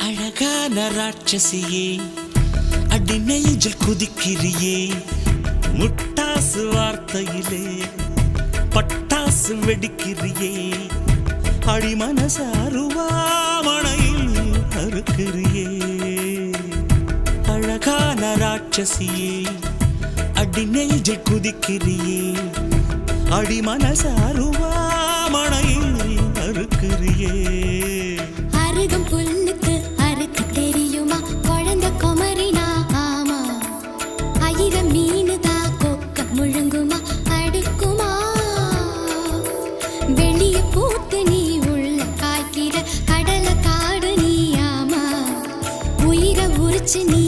அழகான ராட்சசியே அடி நெஞ்சில் குதிக்கிறியே முட்டாசு வார்த்தையிலே பட்டாசு வெடிக்கிறியே அடி மனசு அருவாமணையில் அறுக்கிறியே அழகான ராட்சசியே அடி நெஞ்சில் குதிக்கிறியே அடி மனசு அருவாமணையில் அறுக்கிறியே அருகம் புல்லுக்கு அறுக்க தெரியுமா குழந்தை குமரினா ஆமா ஆயிரம் மீனுதா கொக்க முழுங்குமா அடுக்குமா வெளிய பூத்து நீ உள்ள காய்க்கிற கடலை காடு நீ ஆமா உயிரை உரிச்சு நீ